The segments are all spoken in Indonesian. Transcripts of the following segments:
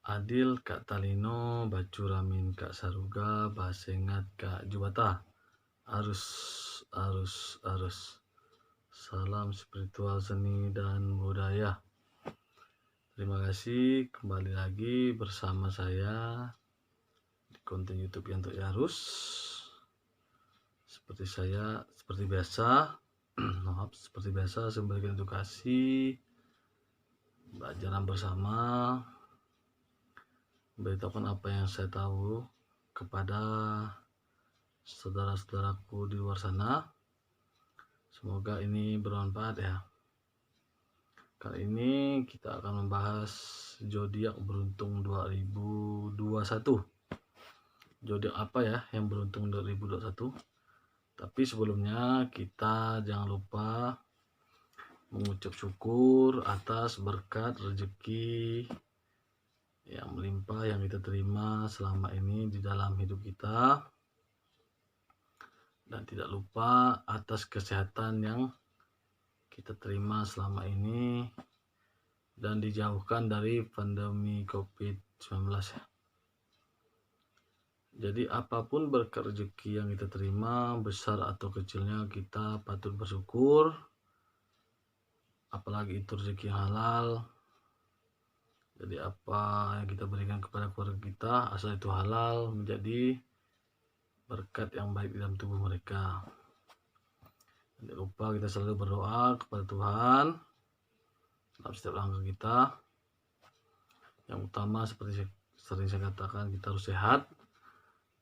Adil Kak Talino, Bacuramin Kak Saruga, Basengat Kak Jubata. Arus. Salam spiritual seni dan budaya. Terima kasih kembali lagi bersama saya di konten YouTube Yanto Arus. Seperti biasa, saya memberikan edukasi, pelajaran bersama, memberitahukan apa yang saya tahu kepada saudara-saudaraku di luar sana. Semoga ini bermanfaat ya. Kali ini kita akan membahas zodiak beruntung 2021. Zodiak apa ya yang beruntung 2021? Tapi sebelumnya kita jangan lupa mengucap syukur atas berkat rezeki yang melimpah yang kita terima selama ini di dalam hidup kita, dan tidak lupa atas kesehatan yang kita terima selama ini dan dijauhkan dari pandemi COVID-19 ya. Jadi apapun berkat rezeki yang kita terima, besar atau kecilnya, kita patut bersyukur. Apalagi itu rezeki yang halal. Jadi apa yang kita berikan kepada keluarga kita, asal itu halal, menjadi berkat yang baik dalam tubuh mereka. Jangan lupa kita selalu berdoa kepada Tuhan dalam setiap langkah kita. Yang utama seperti sering saya katakan, kita harus sehat.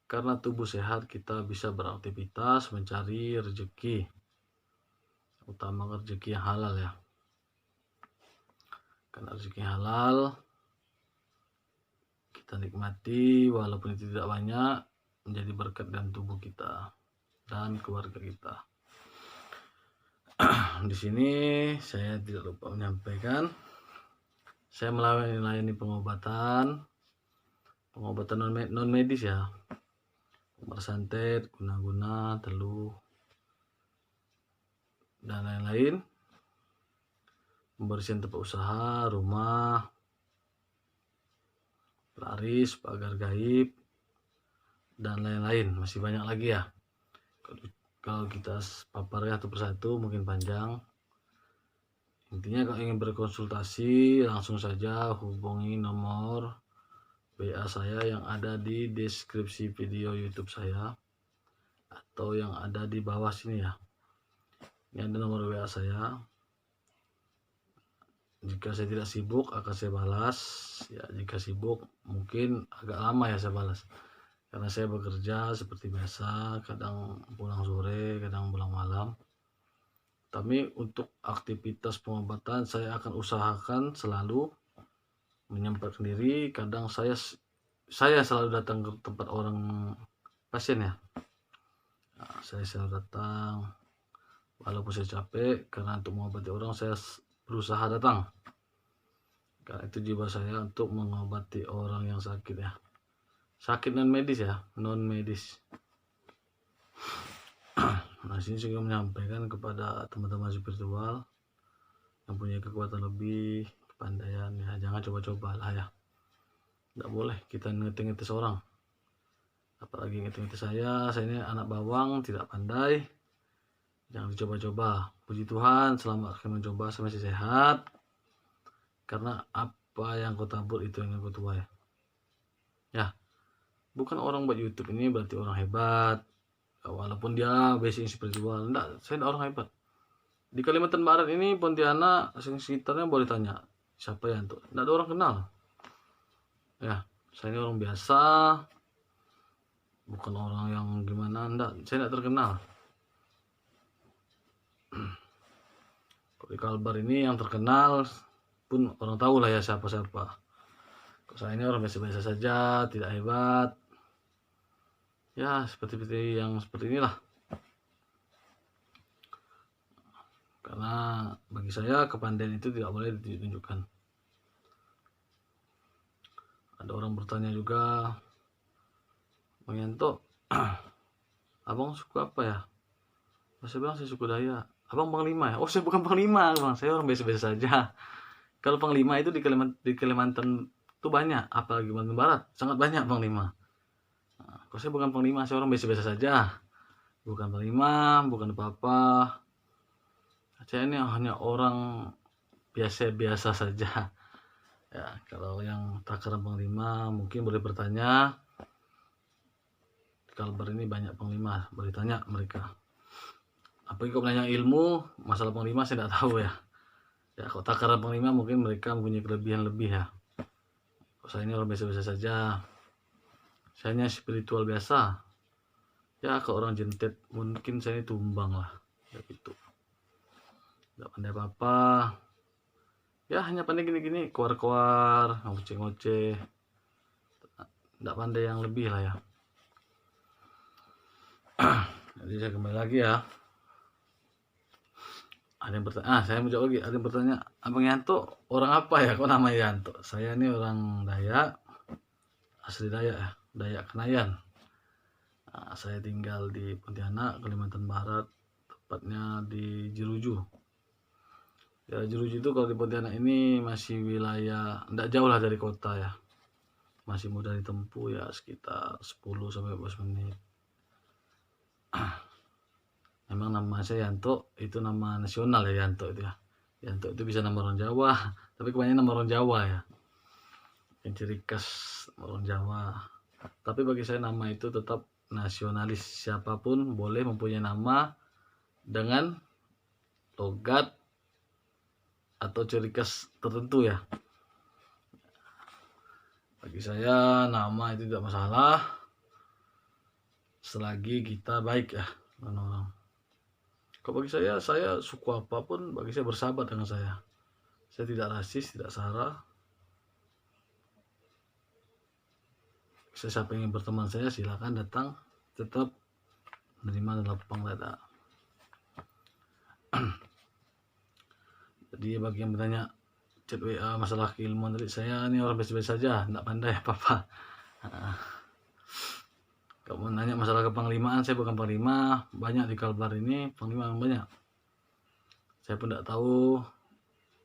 Karena tubuh sehat kita bisa beraktivitas mencari rezeki. Utama rezeki yang halal ya. Karena rezeki yang halal kita nikmati walaupun itu tidak banyak, menjadi berkat dalam tubuh kita dan keluarga kita. Di sini saya tidak lupa menyampaikan, saya melayani pengobatan non medis ya, obat santet, guna-guna, teluh, dan lain-lain, pembersihan tempat usaha, rumah, pelaris, pagar gaib, dan lain-lain. Masih banyak lagi ya. Kalau kita paparkan satu persatu mungkin panjang. Intinya kalau ingin berkonsultasi, langsung saja hubungi nomor WA saya yang ada di deskripsi video YouTube saya, atau yang ada di bawah sini ya. Ini ada nomor WA saya. Jika saya tidak sibuk akan saya balas ya. Jika sibuk mungkin agak lama ya saya balas, karena saya bekerja seperti biasa, kadang pulang sore, kadang pulang malam. Tapi untuk aktivitas pengobatan saya akan usahakan selalu menyempatkan diri. Kadang saya selalu datang ke tempat orang pasien ya. Nah, saya selalu datang walaupun saya capek, karena untuk mengobati orang saya berusaha datang. Karena itu jiwa saya untuk mengobati orang yang sakit ya. Sakit non medis ya, non medis. Nah, sini juga menyampaikan kepada teman-teman spiritual yang punya kekuatan lebih, kepandaian ya, jangan coba-coba lah ya. Tidak boleh kita ngetes orang. Apalagi ngetes saya ini anak bawang, tidak pandai. Jangan dicoba-coba. Puji Tuhan, selama saya mencoba saya masih sehat. Karena apa yang kau tabur itu yang kau tuai. Ya, bukan orang buat YouTube ini berarti orang hebat. Walaupun dia basic spiritual, enggak, saya tidak orang hebat. Di Kalimantan Barat ini, Pontianak, sekitarnya boleh tanya siapa yang tuh, tidak ada orang kenal. Ya, saya ini orang biasa, bukan orang yang gimana, enggak, saya tidak terkenal. Di Kalbar ini yang terkenal pun orang tahu lah ya siapa-siapa. Saya ini orang biasa-biasa saja, tidak hebat. Ya, seperti inilah. Karena bagi saya kepandaian itu tidak boleh ditunjukkan. Ada orang bertanya juga, Bang Yanto, abang suku apa ya? Saya bilang saya suku Dayak. Abang Panglima ya? Oh, saya bukan Panglima, Bang. Saya orang biasa-biasa saja. Kalau Panglima itu di Kalimantan itu banyak, apalagi Kalimantan Barat sangat banyak panglima. Nah, kalau saya bukan panglima, saya orang biasa-biasa saja, bukan panglima, bukan apa-apa. Saya ini hanya orang biasa-biasa saja. Ya, kalau yang takaran panglima mungkin boleh bertanya. Kalbar ini banyak panglima, boleh tanya mereka. Apalagi kalau menanya ilmu, masalah panglima saya tidak tahu ya. Ya, kalau takaran panglima mungkin mereka mempunyai kelebihan lebih ya. Kalau saya ini orang biasa-biasa saja. Saya hanya spiritual biasa. Ya, kalau orang jentet mungkin saya ini tumbang lah. Ya gitu. Tidak pandai apa-apa. Ya, hanya pandai gini-gini, keluar-keluar, ngoceh-ngoceh. Tidak pandai yang lebih lah ya. Jadi saya kembali lagi ya. Ada yang bertanya, saya mau jawab lagi. Ada yang bertanya, Abang Yanto orang apa ya? Kok namanya Yanto? Saya ini orang Dayak, asli Dayak ya, Dayak Kenayan. Nah, saya tinggal di Pontianak, Kalimantan Barat, tepatnya di Jeruju. Ya, Jeruju itu kalau di Pontianak ini masih wilayah, tidak jauh lah dari kota ya. Masih mudah ditempuh ya, sekitar 10-15 menit. Memang nama saya Yanto, itu nama nasional ya Yanto itu ya. Yanto itu bisa nama orang Jawa, tapi kebanyakan nama orang Jawa ya. Yang ciri khas orang Jawa. Tapi bagi saya nama itu tetap nasionalis. Siapapun boleh mempunyai nama dengan logat atau ciri khas tertentu ya. Bagi saya nama itu tidak masalah selagi kita baik ya dengan orang. Kalau bagi saya suku apapun bagi saya bersahabat dengan saya. Saya tidak rasis, tidak sara. Siapa yang ingin berteman saya silakan datang, tetap menerima dan lapang dada. Jadi bagi yang bertanya chat WA masalah keilmuan tadi, saya ini orang biasa-biasa saja, tidak pandai apa-apa. Kalau mau nanya masalah kepanglimaan, saya bukan panglima, banyak di Kalbar ini panglima yang banyak. Saya pun tidak tahu.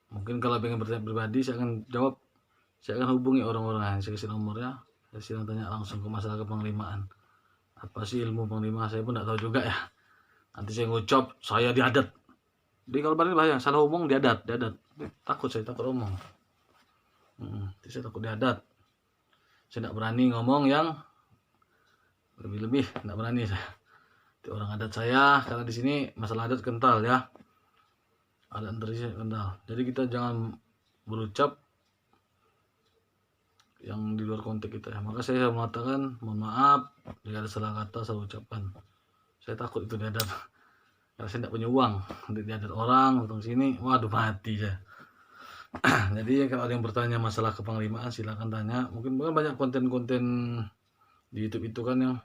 Mungkin kalau pengen bertanya pribadi, saya akan jawab. Saya akan hubungi orang-orang, saya kasih nomornya. Saya silakan tanya langsung ke masalah kepanglimaan. Apa sih ilmu panglima? Saya pun tidak tahu juga ya. Nanti saya ngucap, saya diadat. Di Kalbar ini bahaya, salah omong diadat. Takut saya, takut omong. Saya takut diadat. Saya tidak berani ngomong yang lebih-lebih, tidak berani saya. Itu orang adat saya, karena di sini masalah adat kental ya. Adat tradisi kental. Jadi kita jangan berucap yang di luar konteks kita ya. Maka saya mengatakan mohon maaf jika ada salah kata saya ucapkan. Saya takut itu diadat. Karena saya tidak punya uang untuk diadat orang datang sini, waduh mati saya. Jadi kalau ada yang bertanya masalah kepanglimaan silakan tanya. Mungkin banyak konten-konten di YouTube itu kan yang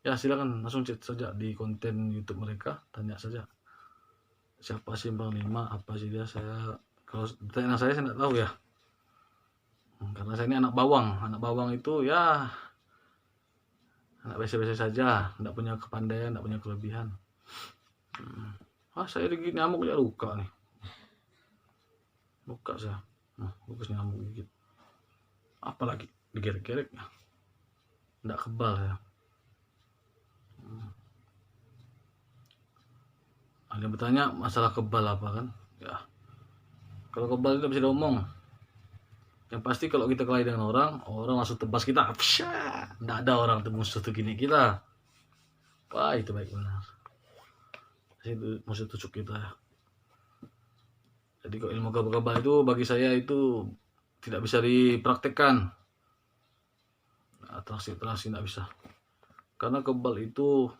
ya silakan langsung chat saja di konten YouTube mereka, tanya saja siapa sih panglima, apa sih dia. Saya kalau bertanya saya tidak tahu ya. Karena saya ini anak bawang itu ya anak biasa-biasa saja, tidak punya kepandaian, tidak punya kelebihan. Saya digigit nyamuk ya luka nih, luka saya, luka nyamuk gigit, apalagi digerek-gerek ya, tidak kebal ya. Ada yang bertanya masalah kebal apa kan ya, kalau kebal itu bisa diomong. Yang pasti kalau kita kelahi dengan orang langsung tebas kita, tidak ada orang tuh musuh tuh gini kita. Wah itu baik benar, itu musuh tusuk kita ya. Jadi kalau ilmu kebal itu bagi saya itu tidak bisa dipraktekkan. Atraksi tidak bisa. Karena kebal itu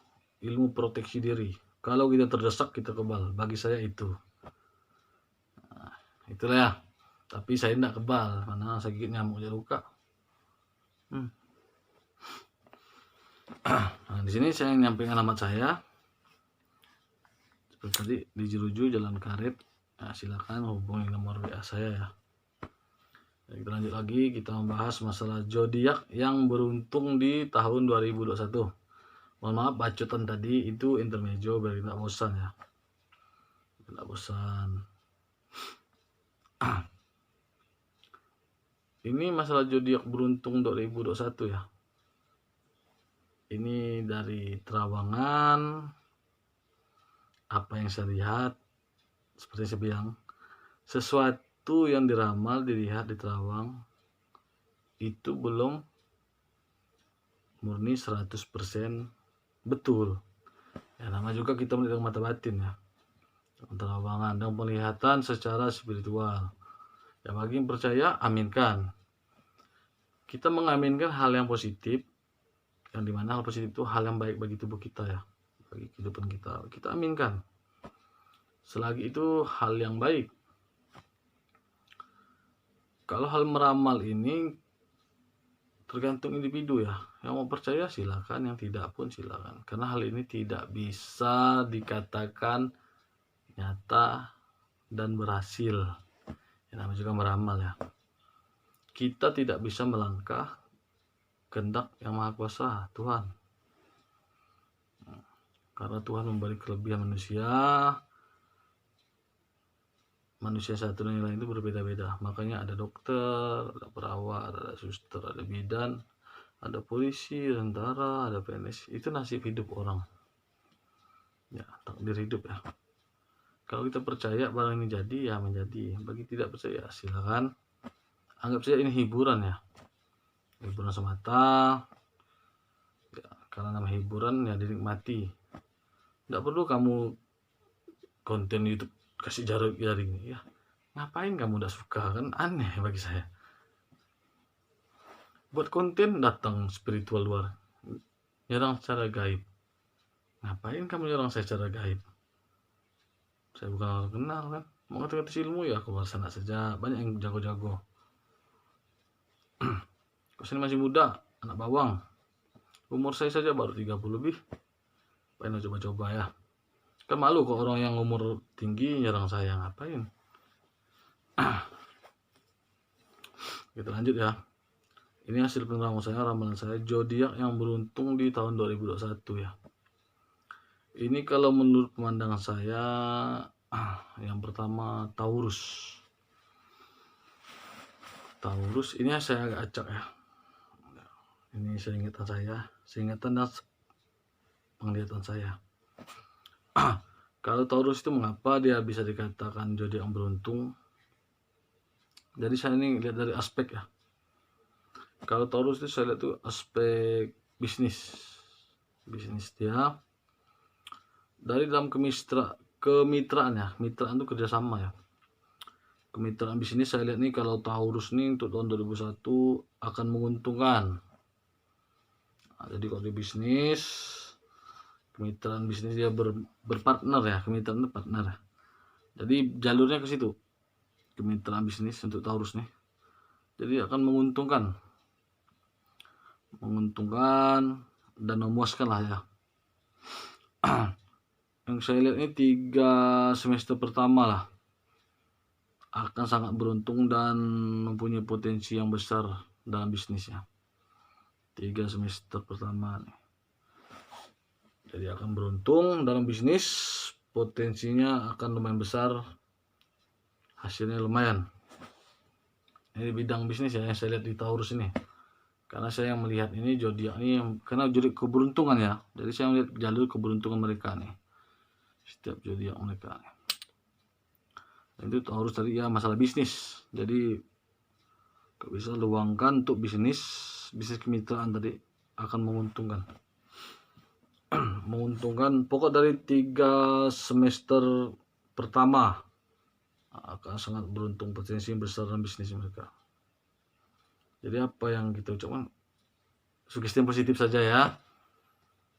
ilmu proteksi diri. Kalau kita terdesak kita kebal. Bagi saya itu. Itulah ya. Tapi saya tidak kebal karena saya gigit nyamuk jadi luka. Nah, di sini saya nyampaikan alamat saya. Seperti tadi di Jeruju Jalan Karet. Nah, silakan hubungi nomor WA saya ya. Nah, kita lanjut lagi, kita membahas masalah zodiak yang beruntung di tahun 2021. Mohon maaf bacotan tadi itu intermezzo biar tidak bosan ya. Tidak bosan. Ini masalah zodiak beruntung 2021 ya. Ini dari terawangan, apa yang saya lihat, seperti saya bilang, sesuatu yang diramal dilihat di terawang itu belum murni 100% betul. Ya, nama juga kita melihat mata batin ya. Terawangan dan penglihatan secara spiritual. Ya, bagi yang percaya, aminkan. Kita mengaminkan hal yang positif, yang dimana hal positif itu hal yang baik bagi tubuh kita ya, bagi kehidupan kita. Kita aminkan. Selagi itu hal yang baik. Kalau hal meramal ini tergantung individu ya. Yang mau percaya silakan, yang tidak pun silakan. Karena hal ini tidak bisa dikatakan nyata dan berhasil. Yang namanya juga meramal ya. Kita tidak bisa melangkah kehendak yang maha kuasa, Tuhan. Karena Tuhan memberi kelebihan manusia. Manusia satu dan yang lain itu berbeda-beda. Makanya ada dokter, ada perawat, ada suster, ada bidan, ada polisi, tentara, ada PNS. Itu nasib hidup orang. Ya, takdir hidup ya. Kalau kita percaya barang ini jadi, ya menjadi. Bagi tidak percaya, silakan. Anggap saja ini hiburan ya. Hiburan semata. Ya, karena nama hiburan ya dinikmati. Tidak perlu kamu konten YouTube kasih jaring ya. Ngapain kamu udah suka, kan aneh bagi saya. Buat konten datang spiritual luar, nyerang secara gaib. Ngapain kamu nyerang saya secara gaib? Saya bukan orang kenal kan. Mau ngerti ilmu ya aku sana saja. Banyak yang jago-jago. Kau sini masih muda, anak bawang. Umur saya saja baru 30 lebih. Pengen coba-coba ya. Kan malu kok orang yang umur tinggi nyerang saya, ngapain? Kita lanjut ya. Ini hasil penerawangan saya, ramalan saya, zodiak yang beruntung di tahun 2021 ya. Ini kalau menurut pemandangan saya, yang pertama Taurus. Taurus ini saya agak acak ya. Ini seingatan dan penglihatan saya. Kalau Taurus itu mengapa dia bisa dikatakan zodiak yang beruntung? Jadi saya ini lihat dari aspek ya. Kalau Taurus itu saya lihat tuh aspek bisnis dia dari dalam kemitraan ya. Mitraan itu kerjasama ya. Kemitraan bisnis saya lihat nih kalau Taurus nih untuk tahun 2001 akan menguntungkan. Nah, jadi kalau di bisnis, kemitraan bisnis dia berpartner ya, kemitraan itu partner. Jadi jalurnya ke situ. Kemitraan bisnis untuk Taurus nih. Jadi akan menguntungkan dan memuaskan lah ya. Yang saya lihat ini 3 semester pertama lah akan sangat beruntung dan mempunyai potensi yang besar dalam bisnisnya. 3 semester pertama nih. Jadi akan beruntung dalam bisnis, potensinya akan lumayan besar, hasilnya lumayan. Ini bidang bisnis ya yang saya lihat di Taurus ini. Karena saya yang melihat ini zodiak ini karena zodiak keberuntungan ya. Jadi saya melihat jalur keberuntungan mereka nih. Setiap zodiak mereka nih. Itu Taurus tadi ya masalah bisnis. Jadi bisa luangkan untuk bisnis kemitraan tadi akan menguntungkan. Menguntungkan pokok dari 3 semester pertama akan sangat beruntung, potensi yang besar dalam bisnis mereka. Jadi apa yang kita ucapkan sugesti yang positif saja ya.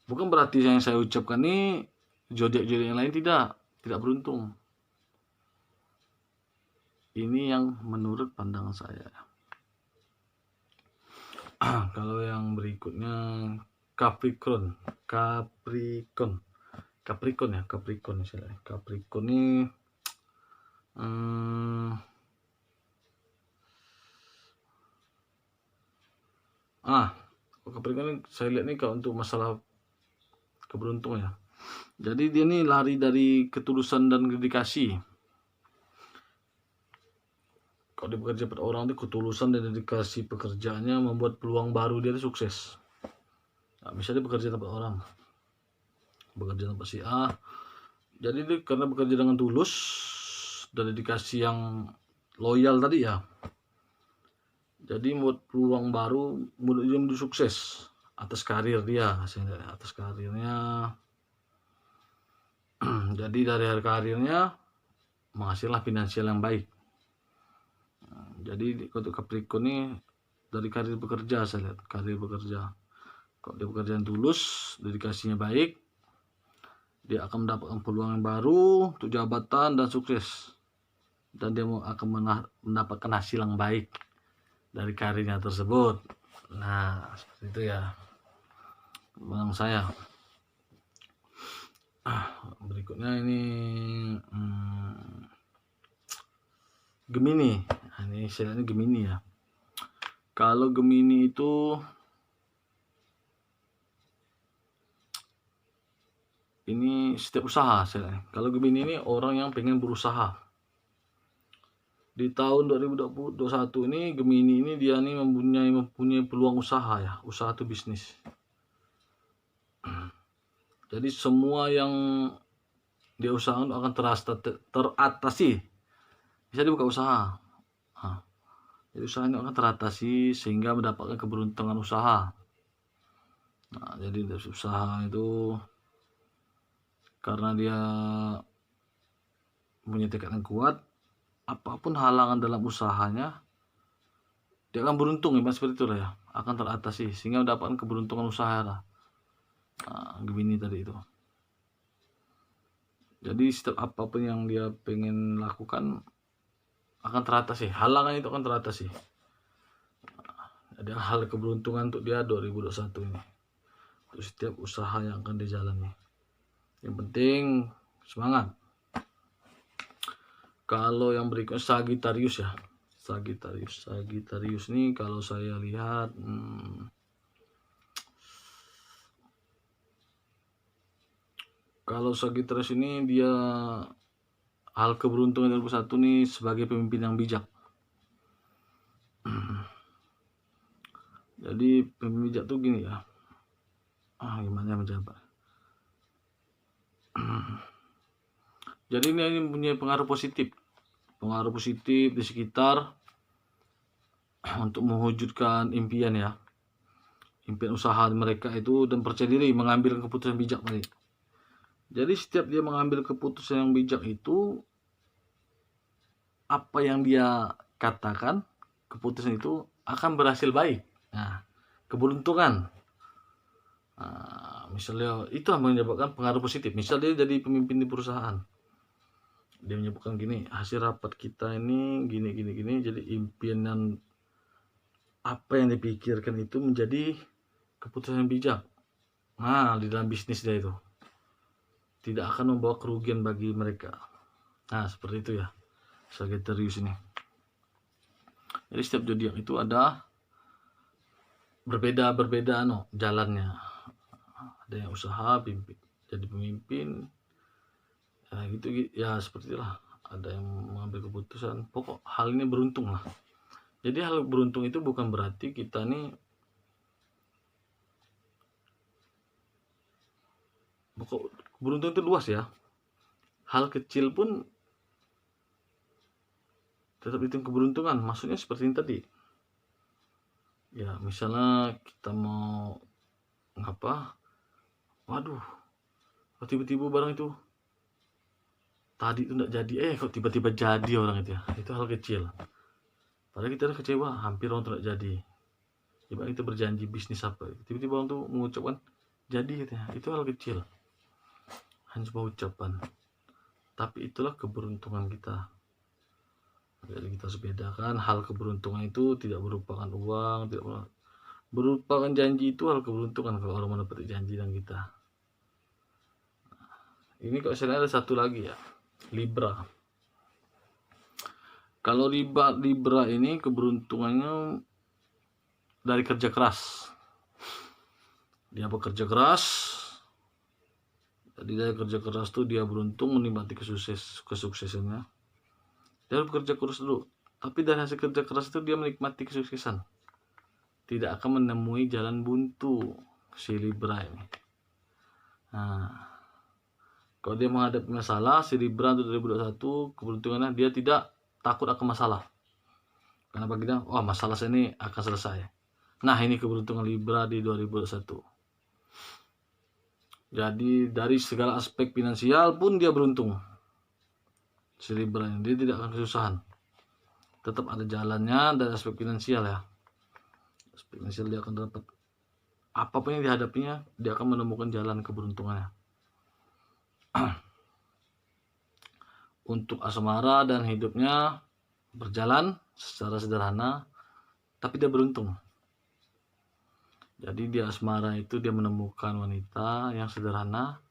Bukan berarti yang saya ucapkan ini zodiak-zodiak yang lain tidak beruntung. Ini yang menurut pandangan saya. Kalau yang berikutnya Capricorn ya, Capricorn istilahnya. Capricorn ini Capricorn ini saya lihat nih kalau untuk masalah keberuntungan ya. Jadi dia nih lari dari ketulusan dan dedikasi. Kalau dia bekerja pada orang itu ketulusan dan dedikasi pekerjaannya membuat peluang baru dia itu sukses. Nah, misalnya dia bekerja tempat orang, bekerja tempat si A, jadi dia karena bekerja dengan tulus dan dedikasi yang loyal tadi ya, jadi membuat peluang baru, mudah dia menjadi sukses atas karir dia, atas karirnya. Jadi dari karirnya menghasilkan finansial yang baik. Jadi untuk Capricorn ini dari karir bekerja, saya lihat karir bekerja. Kalau dia bekerja yang tulus, dedikasinya baik, dia akan mendapatkan peluang yang baru untuk jabatan dan sukses. Dan dia akan mendapatkan hasil yang baik dari karirnya tersebut. Nah, seperti itu ya, bang saya. Berikutnya ini Gemini. Nah, ini istilahnya Gemini ya. Kalau Gemini itu ini setiap usaha istilahnya. Kalau Gemini ini orang yang pengen berusaha. Di tahun 2021 ini Gemini ini dia nih mempunyai peluang usaha ya, usaha itu bisnis. Jadi semua yang dia usahakan akan teratasi. Bisa dibuka usaha. Nah, jadi usahanya akan teratasi sehingga mendapatkan keberuntungan usaha. Nah, jadi usaha itu karena dia punya tekad yang kuat, apapun halangan dalam usahanya, dia akan beruntung ya, seperti itu lah ya, akan teratasi sehingga mendapatkan keberuntungan usaha lah. Nah, Gemini tadi itu. Jadi setiap apapun yang dia pengen lakukan akan teratasi, halangan itu akan teratasi. Ada hal keberuntungan untuk dia 2021 ini, untuk setiap usaha yang akan dijalani. Yang penting semangat. Kalau yang berikutnya Sagittarius ya, Sagittarius ini kalau saya lihat kalau Sagittarius ini dia hal keberuntungan 2021 nih sebagai pemimpin yang bijak. Jadi pemimpin bijak tuh gini ya, gimana menjabat. Jadi ini punya pengaruh positif di sekitar untuk mewujudkan impian ya, impian usaha mereka itu, dan percaya diri mengambil keputusan bijak tadi. Jadi setiap dia mengambil keputusan yang bijak itu, apa yang dia katakan, keputusan itu akan berhasil baik. Nah, keberuntungan. Nah, misalnya itu yang menyebabkan pengaruh positif. Misalnya dia jadi pemimpin di perusahaan, dia menyebutkan gini, hasil rapat kita ini gini. Jadi impian apa yang dipikirkan itu menjadi keputusan yang bijak. Nah, di dalam bisnis dia itu tidak akan membawa kerugian bagi mereka. Nah, seperti itu ya Sagittarius ini. Jadi setiap zodiak itu ada berbeda jalannya. Ada yang usaha jadi pemimpin ya, gitu ya, seperti itulah. Ada yang mengambil keputusan, pokok hal ini beruntung lah. Jadi hal beruntung itu bukan berarti kita nih pokok beruntung itu luas ya, hal kecil pun tetap itu keberuntungan. Maksudnya seperti ini tadi ya, misalnya kita mau ngapa, waduh tiba-tiba barang itu tadi itu enggak jadi, kok tiba-tiba jadi orang itu ya, itu hal kecil. Padahal kita udah kecewa, hampir orang tidak jadi. Coba kita berjanji bisnis apa, tiba-tiba orang tuh mengucapkan jadi gitu ya, itu hal kecil, hanya sebuah ucapan, tapi itulah keberuntungan kita. Jadi kita harus bedakan, hal keberuntungan itu tidak merupakan uang, tidak merupakan janji, itu hal keberuntungan kalau orang menepati janji dan kita. Ini kok saya ada satu lagi ya, Libra. Kalau Libra ini keberuntungannya dari kerja keras. Dia bekerja keras, jadi dari kerja keras tuh dia beruntung menikmati kesuksesannya. Dia bekerja keras dulu, Tapi dari hasil kerja keras itu dia menikmati kesuksesan. Tidak akan menemui jalan buntu si Libra ini. Nah, kalau dia menghadapi masalah, si Libra untuk 2021 keberuntungannya dia tidak takut akan masalah. Karena bagi dia, wah masalah saya ini akan selesai. Nah, ini keberuntungan Libra di 2021. Jadi dari segala aspek finansial pun dia beruntung. Si Libra ini dia tidak akan kesusahan. Tetap ada jalannya dari aspek finansial ya. Aspek finansial dia akan dapat apapun yang dihadapinya, dia akan menemukan jalan keberuntungannya. Untuk asmara dan hidupnya berjalan secara sederhana, tapi dia beruntung. Jadi di asmara itu dia menemukan wanita yang sederhana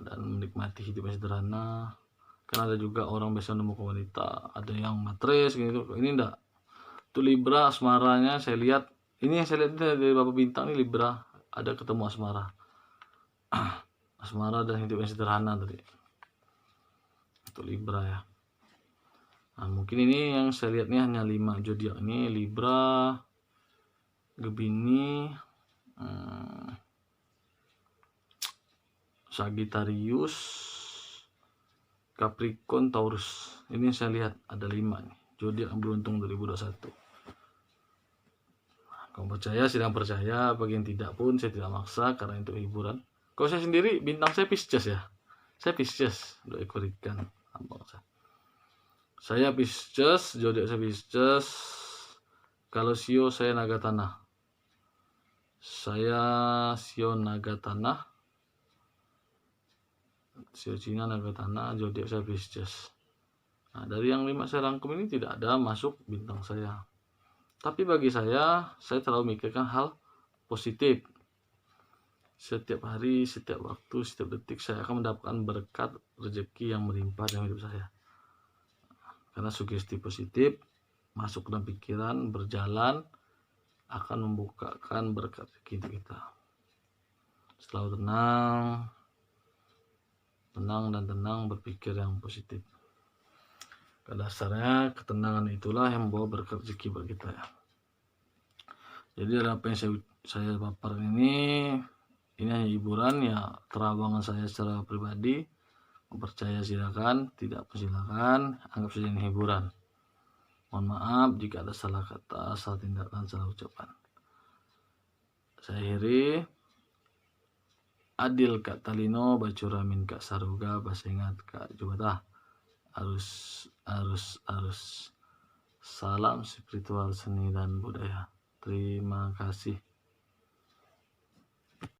dan menikmati hidupnya sederhana. Kan ada juga orang biasa menemukan wanita, ada yang matres gitu. Ini enggak. Itu Libra asmaranya saya lihat. Ini yang saya lihat dari Bapak Bintang ini Libra, ada ketemu asmara. Asmara dan hidupnya sederhana tadi. Itu Libra ya. Nah, mungkin ini yang saya lihat nih hanya 5 zodiak ini, Libra, Gemini, Sagittarius, Capricorn, Taurus. Ini saya lihat ada 5 nih zodiak yang beruntung 2021. Kalau percaya sidang percaya, bagi yang tidak pun saya tidak maksa karena itu hiburan. Kalau saya sendiri bintang saya Pisces ya. Saya Pisces, untuk ekor ikan. Saya Pisces, zodiak saya Pisces. Kalau Sio saya naga tanah. Saya Sio naga tanah. Sio Cina naga tanah, zodiak saya Pisces. Nah, dari yang 5 saya rangkum ini tidak ada masuk bintang saya. Tapi bagi saya terlalu mikirkan hal positif. Setiap hari, setiap waktu, setiap detik saya akan mendapatkan berkat rezeki yang melimpah dalam hidup saya. Karena sugesti positif masuk dalam pikiran, berjalan akan membukakan berkat rezeki untuk kita. Selalu tenang berpikir yang positif. Pada dasarnya ketenangan itulah yang membawa berkat rezeki bagi kita ya. Jadi apa yang saya paparkan ini hanya hiburan ya, terawangan saya secara pribadi. Percaya silakan, tidak silakan, anggap saja ini hiburan. Mohon maaf jika ada salah kata, salah tindakan, salah ucapan. Saya akhiri. Adil Kak Talino, Bacuramin Kak Saruga, Basengat Kak Jubata. Arus. Salam spiritual, seni dan budaya. Terima kasih.